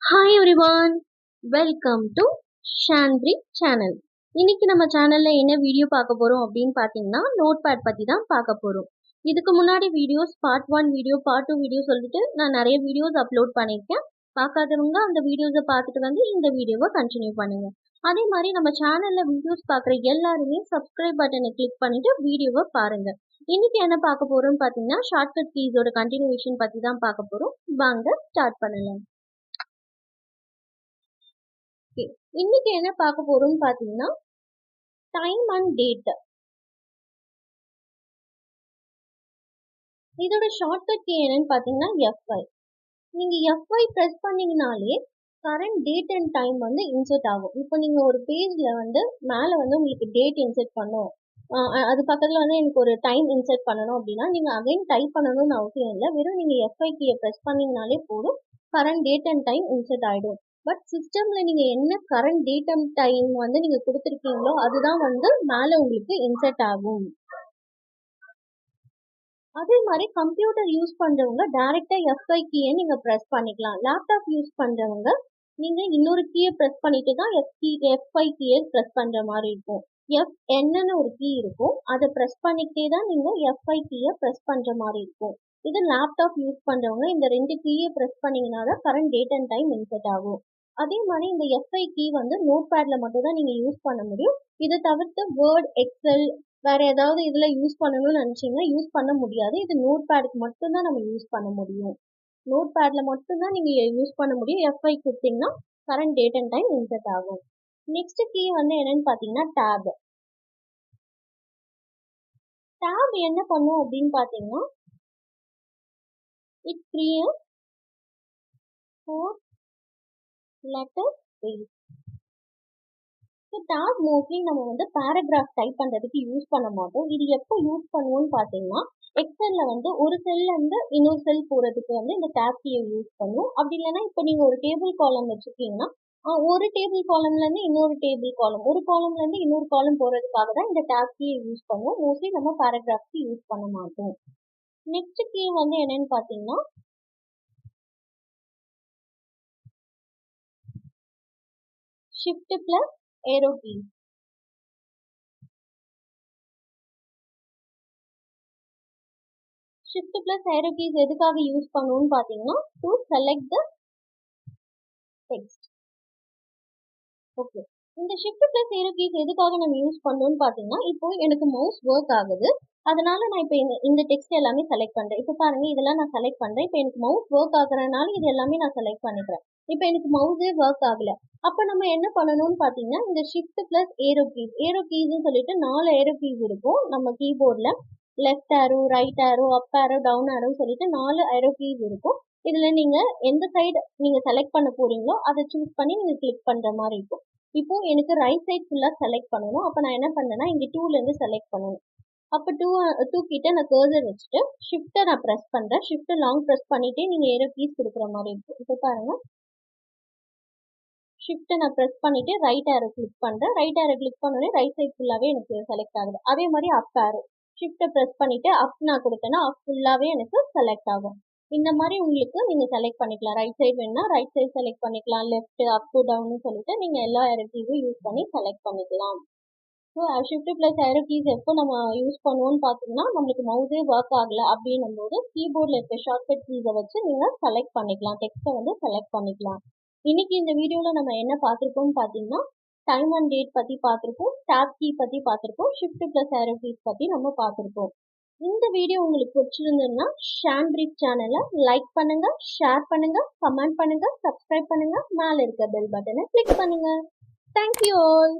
Hi everyone, welcome to ஷான்ரி channel. இன்னைக்கு நம்ம சேனல்ல என்ன வீடியோ பார்க்க போறோம் அப்படின்னு பார்த்தீங்கன்னா நோட் பேட் பத்தி தான் பார்க்க போறோம். இதுக்கு முன்னாடி videos part 1 video, part 2 video சொல்லிட்டு நான் நிறைய வீடியோஸ் அப்லோட் பண்ணியிருக்கேன். பார்க்காதவங்க அந்த வீடியோஸை பார்த்துட்டு வந்து இந்த வீடியோவை கண்டினியூ பண்ணுங்க. அதே மாதிரி நம்ம சேனல்ல வீடியோஸ் பார்க்குற எல்லாருமே சப்ஸ்கிரைப் பட்டனை கிளிக் பண்ணிட்டு வீடியோவை பாருங்க. இன்னைக்கு என்ன பார்க்க போறோம்னு பார்த்தீங்கன்னா ஷார்ட்கட் கீஸோட கண்டினியூஷன் பத்தி தான் பார்க்க போறோம். வாங்க ஸ்டார்ட் பண்ணலாம். இன்னைக்கு என்ன பார்க்க போறோம்னு பாத்தீங்கன்னா டைம் அண்ட் டேட். இதோட ஷார்ட்கட் கீ என்னன்னு பாத்தீங்கன்னா F5. நீங்க F5 பிரஸ் பண்ணீங்கனாலே கரண்ட் டேட் அண்ட் டைம் வந்து இன்சர்ட் ஆகும். இப்போ நீங்க ஒரு பேஜ்ல வந்து மேல வந்து உங்களுக்கு டேட் இன்சர்ட் பண்ணும், அது பக்கத்துல வந்து எனக்கு ஒரு டைம் இன்சர்ட் பண்ணணும் அப்படின்னா நீங்க அகைன் டைப் பண்ணணும்னு அவசியம் இல்லை. வெறும் நீங்க F5 கீயை பிரஸ் பண்ணீங்கனாலே போதும், current date and time insert ஆயிடும். பட் சிஸ்டம்ல நீங்க என்ன கரண்ட் டேட் அண்ட் டைம் வந்து நீங்க கொடுத்துருக்கீங்களோ அதுதான் வந்து மேல உங்களுக்கு இன்சர்ட் ஆகும். அதே மாதிரி கம்ப்யூட்டர் யூஸ் பண்றவங்க டைரக்டா F5 கீயை நீங்க பிரஸ் பண்ணிக்கலாம். லேப்டாப் யூஸ் பண்றவங்க நீங்க இன்னொரு கீயை பிரஸ் பண்ணிட்டு தான் F5 கீயை பிரஸ் பண்ற மாதிரி இருக்கும். Fnன்னு ஒரு கீ இருக்கும், அதை பிரஸ் பண்ணிக்கிட்டே தான் நீங்க F5 கீயை பிரஸ் பண்ற மாதிரி இருக்கும். இது லேப்டாப் யூஸ் பண்றவங்க இந்த ரெண்டு கீயை பிரஸ் பண்ணீங்கன்னா தான் current date and time insert ஆகும். அதே மாதிரி இந்த F5 கீ வந்து நோட் பேட்ல மட்டும் தான் நீங்க யூஸ் பண்ண முடியும். இதை தவிர்த்து வேர்ட், எக்ஸல் வேற ஏதாவது இதுல யூஸ் பண்ணணும்னு நினைச்சீங்கன்னா யூஸ் பண்ண முடியாது. இது நோட் பேடுக்கு மட்டும்தான் நம்ம யூஸ் பண்ண முடியும். நோட் பேட்ல மட்டும்தான் நீங்க யூஸ் பண்ண முடியும். F5 கொடுத்தீங்கன்னா current date and time insert ஆகும். நெக்ஸ்ட் கீ வந்து என்னன்னு பாத்தீங்கன்னா டேப். டேப் என்ன பண்ணும் அப்படின்னு பாத்தீங்கன்னா it creates 4 letter space. Tab mostly நம்ம வந்து பேராகிராஃப் டைப் பண்றதுக்கு யூஸ் பண்ண மாட்டோம். இது எப்போ யூஸ் பண்ணுவோம்னு பாத்தீங்கன்னா எக்ஸல்ல வந்து ஒரு செல்ல இருந்து இன்னொரு செல் போறதுக்கு வந்து இந்த டேப் கீயை யூஸ் பண்ணுவோம். அப்படி இல்லைன்னா இப்போ நீங்க ஒரு டேபிள் காலம் வச்சிருக்கீங்கன்னா ஒரு டேபிள் காலம்ல இருந்து இன்னொரு டேபிள் காலம், ஒரு காலம்ல இருந்து இன்னொரு காலம் போறதுக்காக தான் இந்த டேப் கீயை யூஸ் பண்ணுவோம். மோஸ்ட்லி நம்ம பேராகிராஃப்க்கு யூஸ் பண்ண மாட்டோம். நெக்ஸ்ட் கீ வந்து என்னன்னு பாத்தீங்கன்னா shift plus arrow key. Shift plus arrow keys எதுக்காக யூஸ் பண்ணுவோம்னு பாத்தீங்கன்னா to select the text. Okay, இந்த ஷிஃப்ட் பிளஸ் ஏரோ கீஸ் எதுக்காக நம்ம யூஸ் பண்ணோம்னு பாத்தீங்கன்னா இப்போ எனக்கு மவுஸ் ஒர்க் ஆகுது, அதனால நான் இப்போ இந்த டெக்ஸ்ட் எல்லாமே செலக்ட் பண்றேன். இப்போ பாருங்க இதெல்லாம் நான் செலக்ட் பண்றேன். இப்போ எனக்கு மவுஸ் ஒர்க் ஆகுறதுனால இது எல்லாமே நான் செலக்ட் பண்ணிக்கிறேன். இப்போ எனக்கு மவுஸே ஒர்க் ஆகல, அப்ப நம்ம என்ன பண்ணணும்னு பாத்தீங்கன்னா இந்த ஷிஃப்ட் பிளஸ் ஏரோ கீஸ்ன்னு சொல்லிட்டு 4 ஏரோ கீஸ் இருக்கும் நம்ம கீபோர்ட்ல. லெஃப்ட் ஆரோ, ரைட் ஆரோ, அப் ஆரோ, டவுன் ஆரோன்னு சொல்லிட்டு 4 ஏரோ கீஸ் இருக்கும். இதுல நீங்க எந்த சைடு நீங்க செலக்ட் பண்ண போறீங்களோ அதை சூஸ் பண்ணி நீங்க கிளிக் பண்ற மாதிரி இருக்கும். இப்போ எனக்கு ரைட் சைட் ஃபுல்லா செலக்ட் பண்ணணும். அப்ப நான் என்ன பண்ணேன்னா இங்க 2ல இருந்து செலக்ட் பண்ணணும். அப்ப 2 கிட்ட நான் கர்சர் வச்சுட்டு ஷிஃப்ட்டை நான் ப்ரெஸ் பண்றேன். ஷிஃப்ட் லாங் ப்ரெஸ் பண்ணிட்டே நீங்க ஏரோ கீஸ் கொடுக்குற மாதிரி இருக்கும். இப்போ பாருங்க, ஷிஃப்ட்டை நான் ப்ரெஸ் பண்ணிட்டு ரைட் ஆரோ கிளிக் பண்றேன். ரைட் ஆரோ கிளிக் பண்ணோடனே ரைட் சைட் ஃபுல்லாவே எனக்கு செலக்ட் ஆகுது. அதே மாதிரி அப் ஆரோ ஷிஃப்ட்டை ப்ரெஸ் பண்ணிட்டு அப் நான் கொடுத்தேன்னா அப் ஃபுல்லாவே எனக்கு செலக்ட் ஆகும். இந்த மாதிரி உங்களுக்கு நீங்க செலக்ட் பண்ணிக்கலாம். ரைட் சைடு வேணா ரைட் சைடு செலக்ட் பண்ணிக்கலாம், லெஃப்ட், அப் டு டவுன் சொல்லிட்டு நீங்க எல்லா ஏரோ கீஸும் யூஸ் பண்ணி செலக்ட் பண்ணிக்கலாம். So shift plus arrow keys எப்போ நம்ம யூஸ் பண்ணுவோம்னு பார்த்தீங்கன்னா நம்மளுக்கு மவுஸே ஒர்க் ஆகல அப்படின்னும் போது கீபோர்டில் இருக்க ஷார்ட்கட் கீஸை வச்சு நீங்கள் செலக்ட் பண்ணிக்கலாம், டெக்ஸ்ட்டை வந்து செலக்ட் பண்ணிக்கலாம். இன்னைக்கு இந்த வீடியோவில் நம்ம என்ன பார்த்துருக்கோம்னு பார்த்தீங்கன்னா டைம் அண்ட் டேட் பற்றி பார்த்துருக்கோம், டேப் கீ பற்றி பார்த்துருக்கோம், ஷிஃப்ட் பிளஸ் ஏரோ கீஸ் பற்றி நம்ம பார்த்துருக்கோம். இந்த வீடியோ உங்களுக்கு பிடிச்சிருந்ததுன்னா ஷான்ரி சேனலை லைக் பண்ணுங்க, ஷேர் பண்ணுங்க, கமெண்ட் பண்ணுங்க, சப்ஸ்கிரைப் பண்ணுங்க, மேலே இருக்க பெல் பட்டனை கிளிக் பண்ணுங்க. Thank you all.